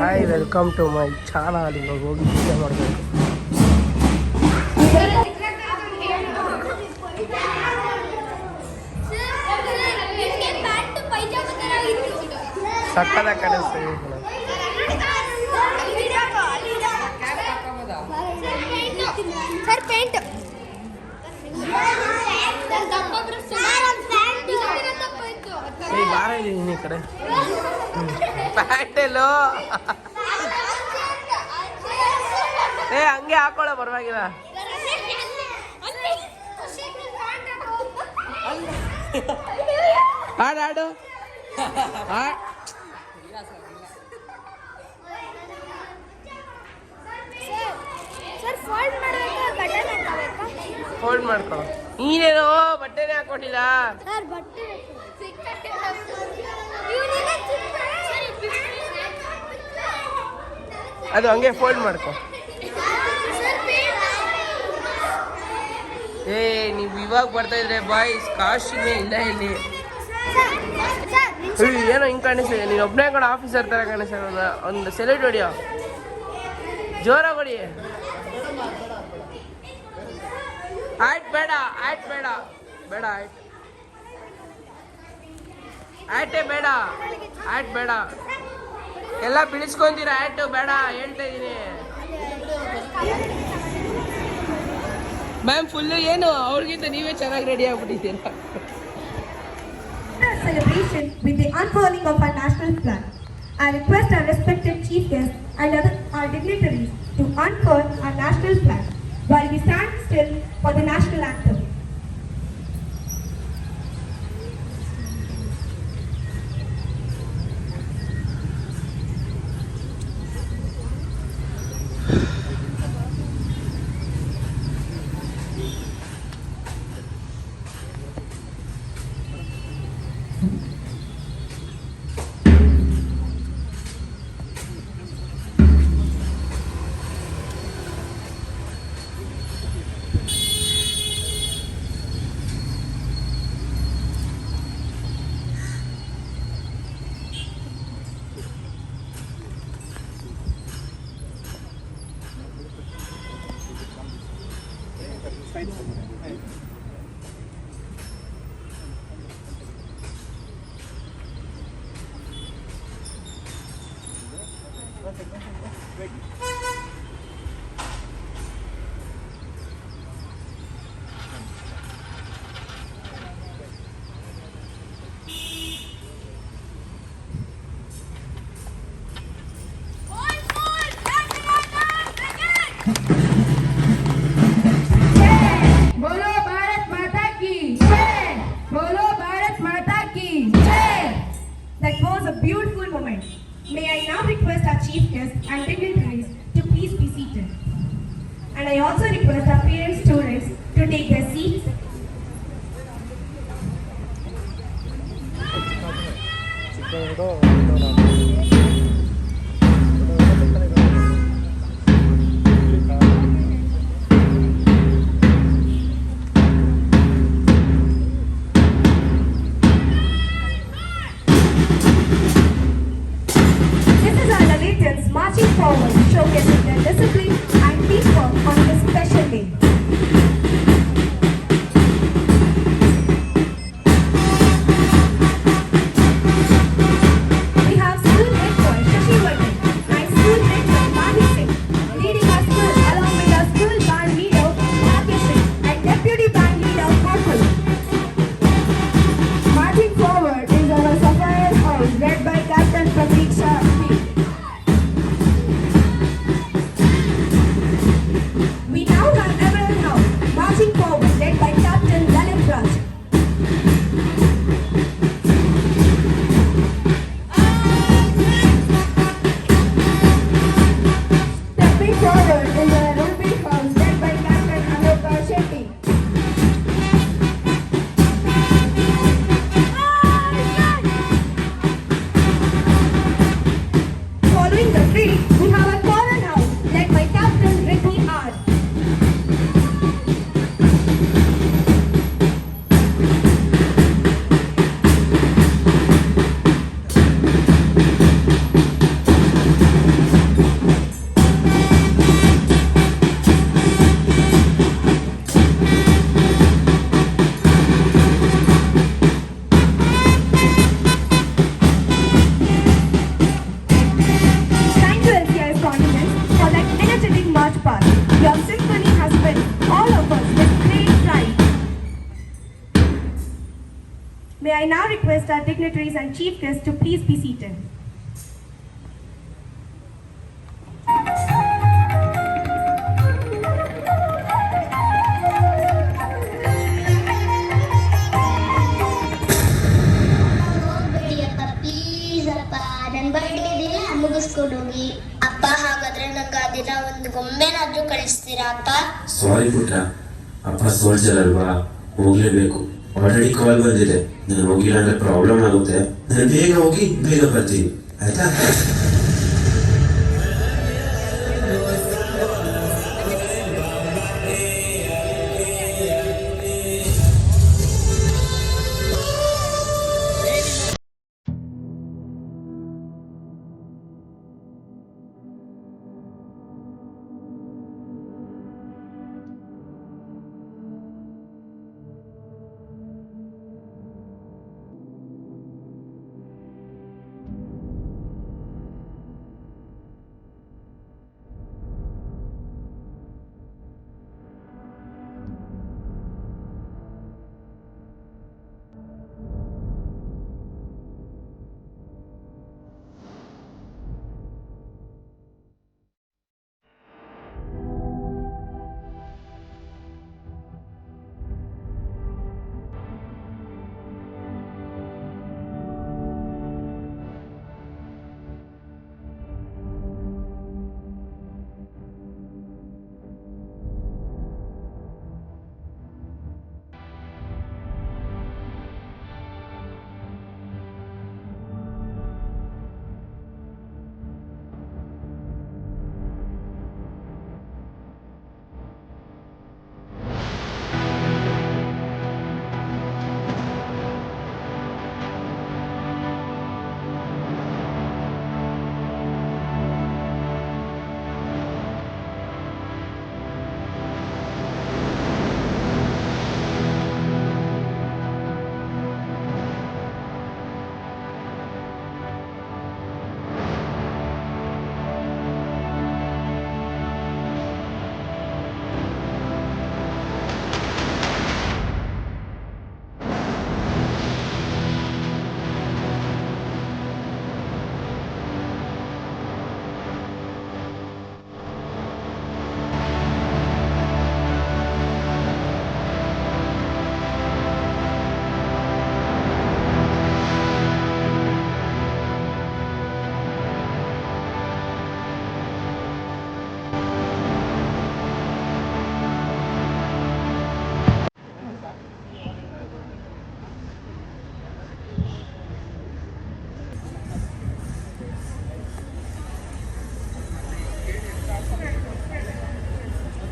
Hi welcome to my channel. ಇವಾಗ ಹೋಗಿ ಪೂಜೆ ಮಾಡಬೇಕು. ಸಕ್ಕದ ಕಡೆ ಸರ್ ಪೇಂಟ್ ಬಾರ ಇದೀನಿ ಈ ಕಡೆ ಪ್ಯಾಂಟೆಲ್ಲೋ ಹಂಗೆ ಹಾಕೊಳ್ಳೋ ಪರವಾಗಿಲ್ಲ. ಹಾಡು ಫೋಲ್ಡ್ ಮಾಡ್ಕೊಳ್ಳೋ. ನೀನೇನೋ ಬಟ್ಟೆನೇ ಹಾಕೊಂಡಿಲ್ಲ. ಅದು ಹಂಗೆ ಫೋಲ್ಡ್ ಮಾಡ್ಕೊ. ನೀವು ಇವಾಗ ಬರ್ತಾ ಇದ್ರೆ ಬಾಯ್ಸ್ ಕಾಸ್ಟ್ಯೂಮೇ ಇಲ್ಲ ಇಲ್ಲಿ. ಏನೋ ಹಿಂಗೆ ಕಾಣಿಸ್ತಿದೆ. ನೀನು ಒಬ್ಬನೇ ಕೂಡ ಆಫೀಸರ್ ಥರ ಕಾಣಿಸ್ತಾ. ಒಂದು ಸೆಲ್ಯೂಟ್ ಹೊಡಿಯೋ, ಜೋರಾಗಿ ಹೊಡಿ. ಆಯ್ತು ಬೇಡ, ಆಯ್ತು ಬೇಡ, ಬೇಡ ಆಯ್ತು, ಆಯ್ತೇ ಬೇಡ, ಆಯ್ತು ಬೇಡ, ಎಲ್ಲ ಬಿಡಿಸ್ಕೊಂತೀರ. ಆಯ್ತು ಬೇಡ ಹೇಳ್ತಾ ಇದ್ದೀನಿ ಮ್ಯಾಮ್. ಫುಲ್ಲು ಏನು ಅವ್ರಿಗಿಂತ ನೀವೇ ಚೆನ್ನಾಗಿ ready ಆಗ್ಬಿಟ್ಟಿದ್ದೀರಾ. Celebration with the unfurling of our national flag. I request our respected chief guests and our dignitaries to unfurl our national flag while we stand still for the national anthem. That was a beautiful moment. May I now request our chief guests and dignitaries to please be seated. And I also request our parents, students to take their seats. Marching forward, showcasing their discipline and teamwork on this special day. We have school head boy Shashi Vardhan and school head boy Mahi Singh leading our school along with our school band leader Rakesh Singh and deputy band leader Kapil. Marching forward is our Sapphire House led by Captain Prateek Shah. I now request our dignitaries and chief guests to please be seated. Please ಅಪ್ಪ, ನನ್ನ birthday ದಿನ ಮುಗಿಸ್ಕೊಡೋಗಿ ಅಪ್ಪ. ಹಾಗಾದ್ರೆ ನಂಗೆ ಆ ದಿನ ಒಂದು ಗೊಂಬೆನಾದ್ರೂ ಕಳಿಸ್ತೀರಾ ಅಪ್ಪ? ಸಾರಿ ಪುಟ್ಟ, ಅಪ್ಪ ಸೋಲ್ಜರ್ ಅಲ್ವಾ, ಹೋಗ್ಲೇಬೇಕು. ಆಲ್ರೆಡಿ ಕಾಲ್ ಬಂದಿದೆ, ನಾನು ಹೋಗಿಲ್ಲ ಅಂದ್ರೆ ಪ್ರಾಬ್ಲಮ್ ಆಗುತ್ತೆ. ನಾನು ಬೇಗ ಹೋಗಿ ಬೇಗ ಬರ್ತೀನಿ, ಆಯ್ತಾ?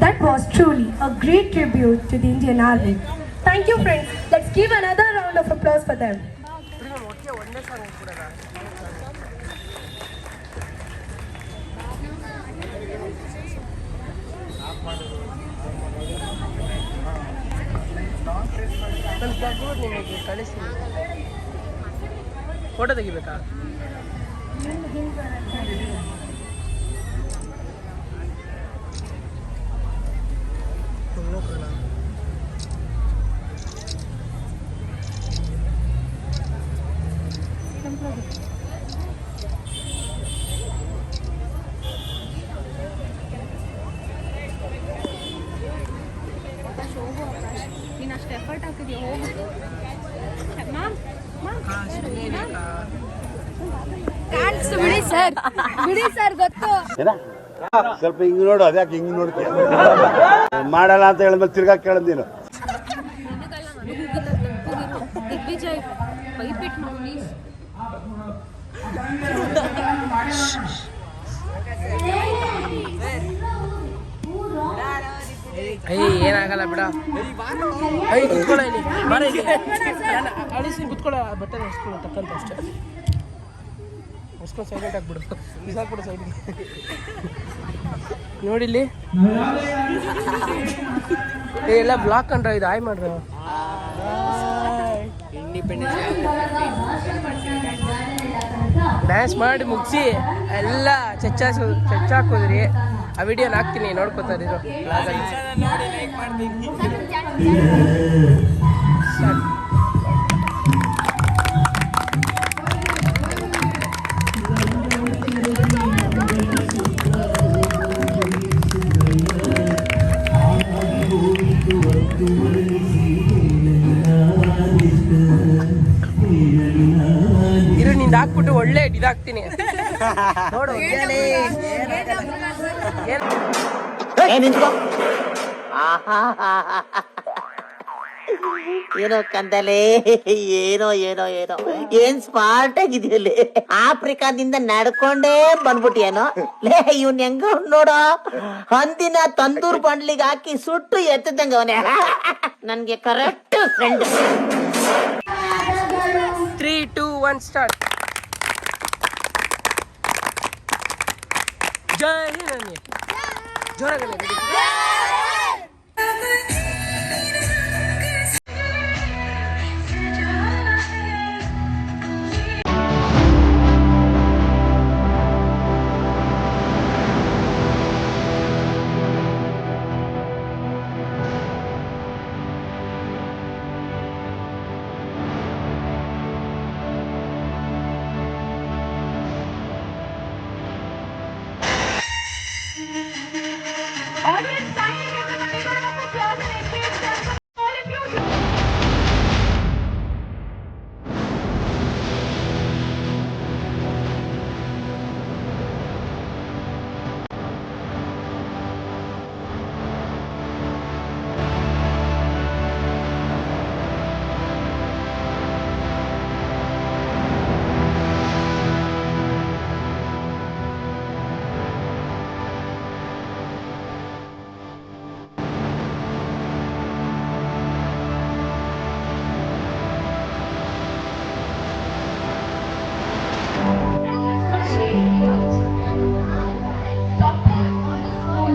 That was truly a great tribute to the Indian Army. Thank you, friends. Let's give another round of applause for them. ನಿಮಗೆ ಕಳಿಸ್ತೀನಿ, ಫೋಟೋ ತೆಗಿಬೇಕಾ? ನೀನು ಅಷ್ಟು ಎಫರ್ಟ್ ಹಾಕಿದ್ಯಾ, ಹೋಗು. ಕಾಣಿಸ್ತು ಬಿಡಿ ಸರ್, ಬಿಡಿ ಸರ್, ಗೊತ್ತು. ಸ್ವಲ್ಪ ಹಿಂಗ್ ನೋಡು, ಅದ್ಯಾಕೆ ಹಿಂಗ್ ನೋಡ್ತೀಯ? ಮಾಡಲ್ಲ ಅಂತ ಹೇಳಿದ್ಮೇಲೆ ತಿರ್ಗಾ ಕೇಳದ್ ನೀನು. Digvijay Bybit please. ಏನಾಗಲ್ಲ ಬಿಡ. ಕುತ್ಕೊಳ್ಳ ಇಲ್ಲಿ, ಬರ ಇಲ್ಲಿ, ಅಳಿಸಿ ಕುತ್ಕೊಳ್ಳ. ಬಟ್ಟೆ ಹೊಸ್ಕೊಳ್ಳ ತಕ್ಕಂತ ಅಷ್ಟೇ, ಹೊಸ್ಕೊಂಡು ಸೈಲೆಂಟ್ ಆಗ್ಬಿಡು, ಬಿಸಾಕ್ಬಿಡು ಸೈಡಿಗೆ. ನೋಡಿಲ್ಲಿ ಎಲ್ಲ ಬ್ಲಾಕ್ ಕಂಡ್ರ, ಇದು ಆಯ್ ಮಾಡ್ರ. ಡ್ಯಾನ್ಸ್ ಮಾಡಿ ಮುಗಿಸಿ ಎಲ್ಲ ಚಚ್ಚಾಕೋದ್ರಿ. ಆ ವಿಡಿಯೋನ ಹಾಕ್ತೀನಿ, ನೋಡ್ಕೋತಾರೆ ಇದು ಬ್ಲಾಗಲ್ಲಿ. ಒಳ್ಳೆ ಇದಾಗ್ತೀನಿ ನೋಡು ಏನೋ ಕಂದಲೆ ಏನೋ ಏನೋ ಏನೋ ಏನ್ ಸ್ಮಾರ್ಟ್ ಆಗಿದೆಯಲ್ಲಿ ಆಫ್ರಿಕಾದಿಂದ ನಡ್ಕೊಂಡೇ ಬಂದ್ಬಿಟ್ಟಿಯೇನೋ ಲೇ ಇವ್ನ್ ಹೆಂಗ ನೋಡೋ ಹಂದಿನ ತಂದೂರ್ ಬಂಡ್ಲಿಗೆ ಹಾಕಿ ಸುಟ್ಟು ಎತ್ತದಂಗ ಅವನೇ ನನ್ಗೆ correct friend. 3, 2, 1 start. Jai Hind ಜೋರಾಗಲ್ಲ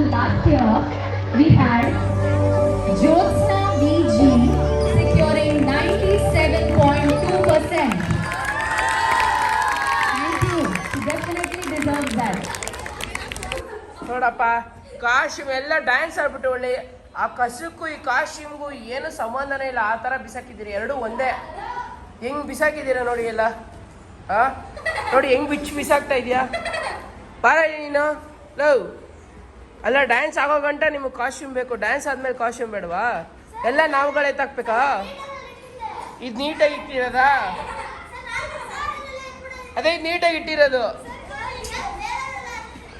Last year, we had Jyotsna VG securing 97.2%. Thank you. She definitely deserves that. ನೋಡಪ್ಪ ಕಾಶ್ಮೀರ್ ಎಲ್ಲ ಡ್ಯಾನ್ಸ್ ಆಡ್ಬಿಟ್ಟು ಒಳ್ಳೆ ಆ ಕಸಕ್ಕೂ ಈ ಕಾಶ್ಮೀರ್ಗೂ ಏನು ಸಂಬಂಧನೇ ಇಲ್ಲ ಆ ಥರ ಬಿಸಾಕಿದ್ದೀರಿ ಎರಡು ಒಂದೇ ಹೆಂಗ್ ಬಿಸಾಕಿದ್ದೀರ ನೋಡಿ ಎಲ್ಲ ನೋಡಿ ಹೆಂಗ್ ಬಿಸಾಕ್ತಾ ಇದೆಯಾ ಬಾರ ನೀನು ಲವ್ ಅಲ್ಲ ಡ್ಯಾನ್ಸ್ ಆಗೋ ಗಂಟ ನಿಮಗೆ ಕಾಸ್ಟ್ಯೂಮ್ ಬೇಕು ಡ್ಯಾನ್ಸ್ ಆದ್ಮೇಲೆ ಕಾಸ್ಟ್ಯೂಮ್ ಬೇಡವಾ ಎಲ್ಲ ನಾವುಗಳೇ ತಕ್ಬೇಕಾ ಇದು ನೀಟಾಗಿ ಇಟ್ಟಿರೋದಾ ಅದೇ ನೀಟಾಗಿ ಇಟ್ಟಿರೋದು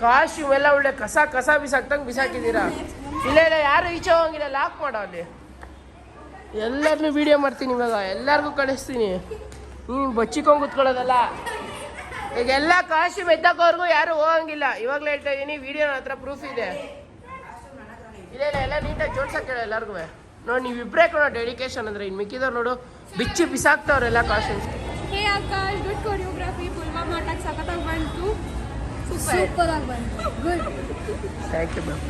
ಕಾಸ್ಟ್ಯೂಮ್ ಎಲ್ಲ ಒಳ್ಳೆ ಕಸ ಬಿಸಾಕ್ತಂಗೆ ಬಿಸಾಕಿದ್ದೀರಾ ಇಲ್ಲ ಇಲ್ಲ ಯಾರು ಈಚೆ ಹೋಗಂಗಿಲ್ಲ ಲಾಕ್ ಮಾಡೋ ಅಲ್ಲಿ ಎಲ್ಲರನ್ನೂ ವಿಡಿಯೋ ಮಾಡ್ತೀನಿ ಇವಾಗ ಎಲ್ಲರಿಗೂ ಕಳಿಸ್ತೀನಿ ನೀನು ಬಚ್ಚಿಕೊಂಡು ಕೂತ್ಕೊಳ್ಳೋದಲ್ಲ ಈಗ ಎಲ್ಲ ಕಾಸ್ಟ್ಯೂಮ್ ಎತ್ತಕೋರ್ಗೂ ಯಾರು ಹೋಗಂಗಿಲ್ಲ ಇವಾಗಲೇ ಹೇಳ್ತಾ ಇದ್ದೀನಿ ವಿಡಿಯೋ ನನ್ನ ಹತ್ರ ಪ್ರೂಫ್ ಇದೆ ಇಲ್ಲ ಇಲ್ಲ ಎಲ್ಲ ನೀಟಾಗಿ ಜೋಡ್ಸಕ್ಕೆ ಹೇಳ ಎಲ್ಲರಿಗೂ ನೋಡಿ ನೀವು ಇಬ್ಬರೇ ಕೊಡೋ ಡೆಡಿಕೇಶನ್ ಅಂದರೆ ಇನ್ನು ಮಿಕ್ಕಿದವ್ರು ನೋಡು ಬಿಚ್ಚಿ ಬಿಸಾಕ್ತವ್ರೆಲ್ಲ costumes. Hey Akash good choreography Pulwama attack ಸಖತ್ತಾಗಿ ಬಂತು ಸೂಪರ್ ಆಗಿ ಬಂತು ಗುಡ್ ಥ್ಯಾಂಕ್ ಯು ಮ್ಯಾಮ್.